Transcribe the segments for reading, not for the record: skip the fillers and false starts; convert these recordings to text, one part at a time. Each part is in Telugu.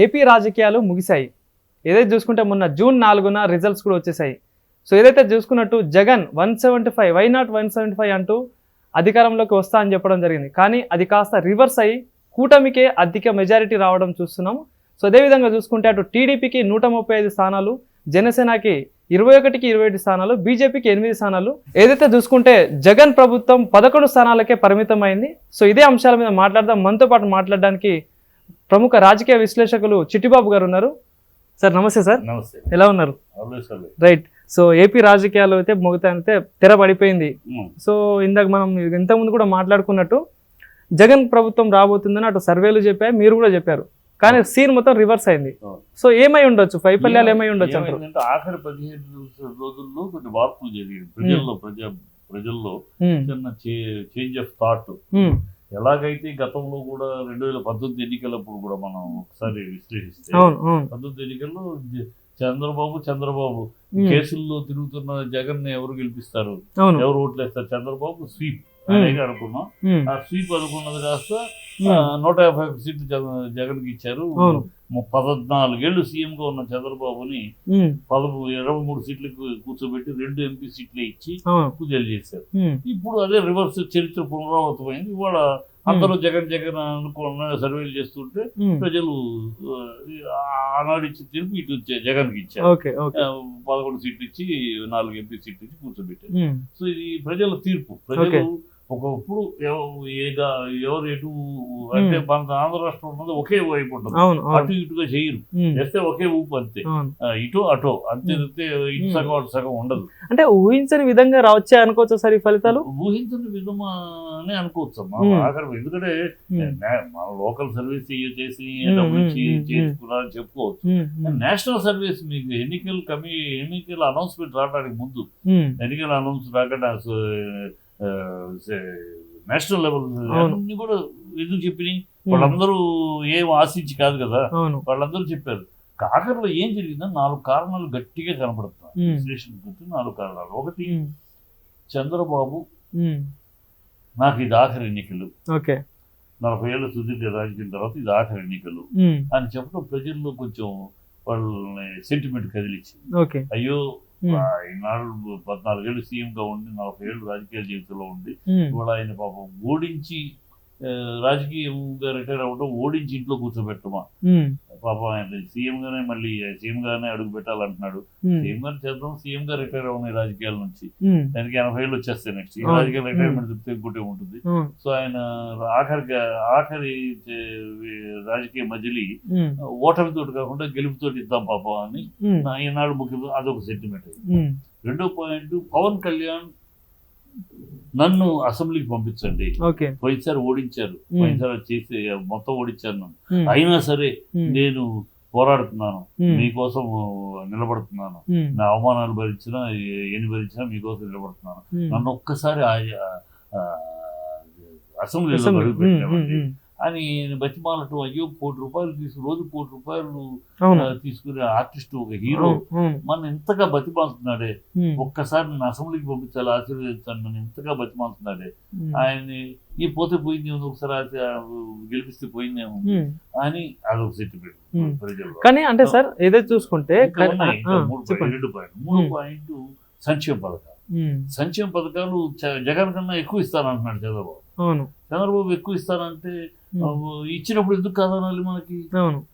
ఏపీ రాజకీయాలు ముగిశాయి. ఏదైతే చూసుకుంటే మొన్న జూన్ 4న రిజల్ట్స్ కూడా వచ్చేసాయి. సో ఏదైతే చూసుకున్నట్టు జగన్ 175 వై నాట్ 175 అంటూ అధికారంలోకి వస్తా అని చెప్పడం జరిగింది. కానీ అది కాస్త రివర్స్ అయ్యి కూటమికే అధిక మెజారిటీ రావడం చూస్తున్నాం. సో అదేవిధంగా చూసుకుంటే అటు టీడీపీకి 135 స్థానాలు, జనసేనకి 21కి 27 స్థానాలు, బీజేపీకి 8 స్థానాలు. ఏదైతే చూసుకుంటే జగన్ ప్రభుత్వం 11 స్థానాలకే పరిమితం అయింది. సో ఇదే అంశాల మీద మాట్లాడదాం. మనతో పాటు మాట్లాడడానికి ప్రముఖ రాజకీయ విశ్లేషకులు చిట్టిబాబు గారు ఉన్నారు. సార్ నమస్తే సార్. నమస్తే. ఎలా ఉన్నారు? రైట్. సో ఏపీ రాజకీయాలు అయితే మొగతాయితే తెర పడిపోయింది. సో ఇందాక మనం ఇంతకుముందు కూడా మాట్లాడుకున్నట్టు జగన్ ప్రభుత్వం రాబోతుందని అటు సర్వేలు చెప్పాయి, మీరు కూడా చెప్పారు. కానీ సీన్ మొత్తం రివర్స్ అయింది. సో ఏమై ఉండొచ్చు, వైఫల్యాలు ఏమై ఉండొచ్చు అంటారు? ఆఖరి 15 రోజుల్లో కొన్ని మార్పులు జరిగాయి ప్రజల్లో చిన్న చేంజ్ ఆఫ్ థాట్. ఎలాగైతే గతంలో కూడా 2019 ఎన్నికలప్పుడు కూడా మనం ఒకసారి విశ్లేషిస్తే 19 ఎన్నికల్లో చంద్రబాబు కేసుల్లో తిరుగుతున్న జగన్ ని ఎవరు గెలిపిస్తారు, ఎవరు ఓట్లేస్తారు? చంద్రబాబు స్వీప్ అనేది అనుకున్నాం. ఆ స్వీప్ అనుకున్నది కాస్త 150 సీట్లు జగన్ కి ఇచ్చారు. 14 ఏళ్ళు సీఎం గా ఉన్న చంద్రబాబుని 23 సీట్లకు కూర్చోబెట్టి 2 ఎంపీ సీట్లే ఇచ్చి పూజలు చేశారు. ఇప్పుడు అదే రివర్స్ చరిత్ర పునరావృతమైంది. ఇవాళ అందరూ జగన్ అనుకున్న సర్వేలు చేస్తుంటే ప్రజలు ఆనాడు ఇచ్చి తిరిగి ఇటు జగన్ కి ఇచ్చారు. 11 సీట్లు ఇచ్చి 4 ఎంపీ సీట్లు ఇచ్చి కూర్చోబెట్టారు. సో ఇది ప్రజల తీర్పు. ప్రజలు ఒకప్పుడు ఎవరు ఎటు అంటే మన ఆంధ్ర రాష్ట్రం ఉన్నది ఒకే వైపు ఉంటుంది, అటు ఇటుగా చేయరు, చేస్తే ఒకే ఊపు అంతే, ఇటు అటో అంతే, ఇటు సగం అటు సగం ఉండదు. అంటే ఊహించని విధంగా రావచ్చే అనుకోవచ్చు సార్ ఈ ఫలితాలు? ఊహించని విధమనే అనుకోవచ్చు అమ్మా. ఆఖరి ఎందుకంటే మన లోకల్ సర్వీస్ చేసి చేసుకున్నారని చెప్పుకోవచ్చు. నేషనల్ సర్వీస్ మీకు ఎన్నికల అనౌన్స్మెంట్ రావడానికి ముందు, ఎన్నికల అనౌన్స్ రాకుండా నేషనల్ లెవెల్ అన్ని కూడా ఎందుకు చెప్పినాయి? వాళ్ళందరూ ఏం ఆశించి కాదు కదా, వాళ్ళందరూ చెప్పారు. ఆఖరిలో ఏం జరిగిందో 4 కారణాలు గట్టిగా కనపడుతున్నాయి. విశ్లేషణ 4 కారణాలు. ఒకటి, చంద్రబాబు నాకు ఇది ఆఖరి ఎన్నికలు, 40 ఏళ్ళ సుదీర్ఘ రాజకీయం తర్వాత ఇది ఆఖరి ఎన్నికలు అని చెప్పడం ప్రజల్లో కొంచెం వాళ్ళని సెంటిమెంట్ కదిలిచ్చింది. అయ్యో, ఈనాడు 14 ఏళ్ళు సీఎం గా ఉండి 40 ఏళ్ళు రాజకీయ జీవితంలో ఉండి ఇవాళ ఆయన పాపం ఓడించి రాజకీయంగా రిటైర్ అవ్వడం, ఓడించి ఇంట్లో కూర్చోబెట్టమా? పాపం ఆయన సీఎం గానే మళ్ళీ సీఎం గానే అడుగు పెట్టాలంటున్నాడు. సీఎం గానే చేద్దాం, సీఎం గా రిటైర్ అవునాయి రాజకీయాల నుంచి, దానికి 80 ఏళ్ళు వచ్చేస్తాయి. నెక్స్ట్ ఈ రాజకీయ రిటైర్మెంట్ చెప్తే ఇంకోటే ఉంటుంది. సో ఆయన ఆఖరి రాజకీయ మజిలీ ఓటమితోటి కాకుండా గెలుపుతోటి ఇద్దాం పాపం అని ఈనాడు ముఖ్యమంత్రి, అదొక సెంటిమెంట్. రెండో పాయింట్, పవన్ కళ్యాణ్ నన్ను అసెంబ్లీకి పంపించండి, పోయినసారి ఓడించారు, పోయినసారి చేసి మొత్తం ఓడించారు నన్ను, అయినా సరే నేను పోరాడుతున్నాను, మీకోసం నిలబడుతున్నాను, నా అవమానాలు భరించినా ఎన్ని భరించినా మీకోసం నిలబడుతున్నాను, నన్ను ఒక్కసారి అసెంబ్లీలో అడుగు పెట్టామండి అని బతిమాలటం. అయ్యో, ₹1,00,00,000 రోజు ₹1,00,00,000 తీసుకునే ఆర్టిస్ట్, ఒక హీరో మన ఇంతగా బతిమాలుతున్నాడే, ఒక్కసారి నన్ను అసెంబ్లీకి పంపించాలి, ఆశీర్వదించాను, నన్ను ఇంతగా బతిమాలుతున్నాడే, ఆయన్ని ఈ పోతే పోయిందేమో, ఒకసారి గెలిపిస్తే పోయిందేమో అని అదొక సెంటిమెంట్ ప్రజలు. కానీ అంటే సార్ ఏదైతే చూసుకుంటే 3 పాయింట్ సంక్షేమ పథకాలు. సంక్షేమ పథకాలు జగన్ కన్నా ఎక్కువ ఇస్తానంటున్నాడు చంద్రబాబు. చంద్రబాబు ఎక్కువ ఇస్తానంటే ఇచ్చినప్పుడు ఎందుకు కాదనాలి మనకి?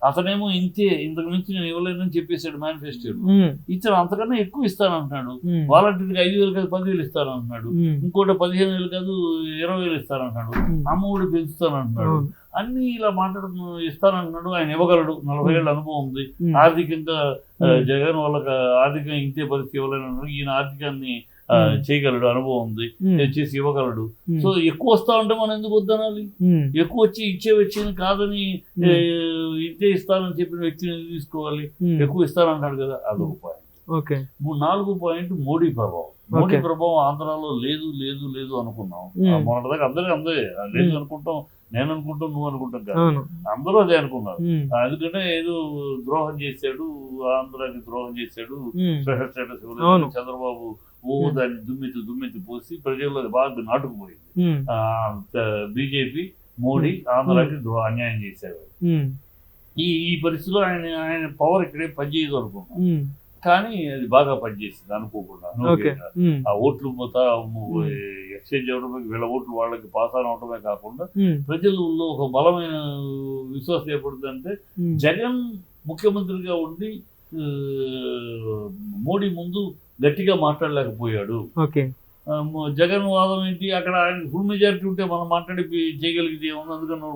అతనేమో ఇంతకు మించి నేను ఇవ్వలేనని చెప్పేశాడు మేనిఫెస్టోలో. ఇచ్చిన అంతకన్నా ఎక్కువ ఇస్తానంటున్నాడు. వాలంటీర్కి 5,000 కాదు 10,000 ఇస్తానంటున్నాడు. ఇంకోటి 15,000 కాదు 20,000 ఇస్తానంటున్నాడు. అమ్మఒడి పెంచుతానంటున్నాడు. అన్ని ఇలా ఇస్తానంటున్నాడు. ఆయన ఇవ్వగలడు, 40 ఏళ్ళ అనుభవం ఉంది. ఆర్థికంగా జగన్ వాళ్ళకి ఆర్థికంగా ఇంతే పరిస్థితి ఇవ్వలేనన్నాడు. ఈయన ఆర్థికాన్ని చేయగలడు, అనుభవం ఉంది, చేసి ఇవ్వగలడు. సో ఎక్కువ వస్తా ఉంటే మనం ఎందుకు వద్దనాలి? ఎక్కువ వచ్చి ఇచ్చే వ్యక్తిని కాదని ఇంతే ఇస్తానని చెప్పిన వ్యక్తిని తీసుకోవాలి. ఎక్కువ ఇస్తానంటాడు కదా, అదొక పాయింట్. 4 పాయింట్, మోడీ ప్రభావం. మోడీ ప్రభావం ఆంధ్రాలో లేదు లేదు లేదు అనుకున్నాం. మొన్నటిదాకా అందరే లేదు అనుకుంటాం, నేను అనుకుంటాం, నువ్వు అనుకుంటాం కాదు, అందరూ అదే అనుకున్నారు. ఎందుకంటే ఏదో ద్రోహం చేశాడు, ఆంధ్రాకి ద్రోహం చేశాడు, స్పెషల్ స్టేటస్ ఇవ్వలేదు. చంద్రబాబు దాన్ని దుమ్మెత్తి పోసి ప్రజల్లో బాగా నాటుకుపోయింది. బీజేపీ, మోడీ ఆంధ్రాకి అన్యాయం చేశారు. ఈ పరిస్థితిలో ఆయన పవర్ ఇక్కడే పనిచేయదు అనుకున్నాం, ఉమ్, కానీ అది బాగా పనిచేసింది అనుకోకుండా. ఓకే. ఉమ్, ఆ ఓట్లు ఎక్స్చేంజ్ అవ్వడమే, వీళ్ళ ఓట్లు వాళ్ళకి పాస్ ఆన్ అవడమే కాకుండా ఉమ్, ప్రజల్లో ఒక బలమైన విశ్వాసం ఏర్పడుతుందంటే ఉమ్, జగన్ ముఖ్యమంత్రిగా ఉండి మోడీ ముందు గట్టిగా మాట్లాడలేకపోయాడు. ఓకే. జగన్ వాదం ఏంటి, అక్కడ ఆయన ఫుల్ మెజారిటీ ఉంటే మనం మాట్లాడి చేయగలిగితే ఏముంది, అందుకని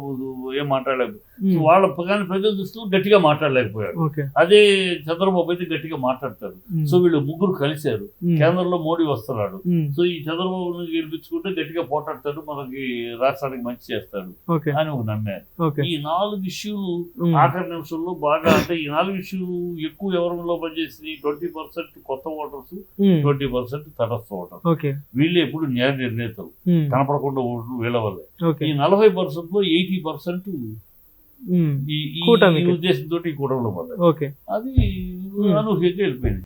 ఏం మాట్లాడలేదు. ఉమ్, వాళ్ళ కానీ ప్రజల దృష్టిలో గట్టిగా మాట్లాడలేకపోయాడు. ఓకే. అదే చంద్రబాబు అయితే గట్టిగా మాట్లాడతారు. ఉమ్, సో వీళ్ళు ముగ్గురు కలిశారు, ఉమ్, కేంద్రంలో మోడీ వస్తున్నాడు. ఉమ్, సో ఈ చంద్రబాబును గెలిపించుకుంటే గట్టిగా పోటాడతాడు, మనకి రాష్ట్రానికి మంచి చేస్తాడు ఓకే. అని ఒక నమ్మారు. ఓకే. ఈ 4 ఇష్యూలు ఉమ్, ఆఖరి నిమిషంలో బాగా, అంటే ఈ 4 ఇష్యూలు ఎక్కువ ఎవరిలో పనిచేసింది, 20% కొత్త ఓటర్స్, ఉమ్, 20% తటస్థ ఓటర్స్. ఓకే. వీళ్ళే ఎప్పుడు న్యాయ నిర్ణేతలు, ఉమ్, కనపడకుండా ఓట్లు వీళ్ళ వల్లే. ఓకే. ఈ 40%లో 80% ఉమ్, ఈ కూటమికి. ఉద్దేశంతో ఈ కూటమిలో పడ్డాయి. ఓకే. అది అనూహ్యంగా వెళ్ళిపోయింది.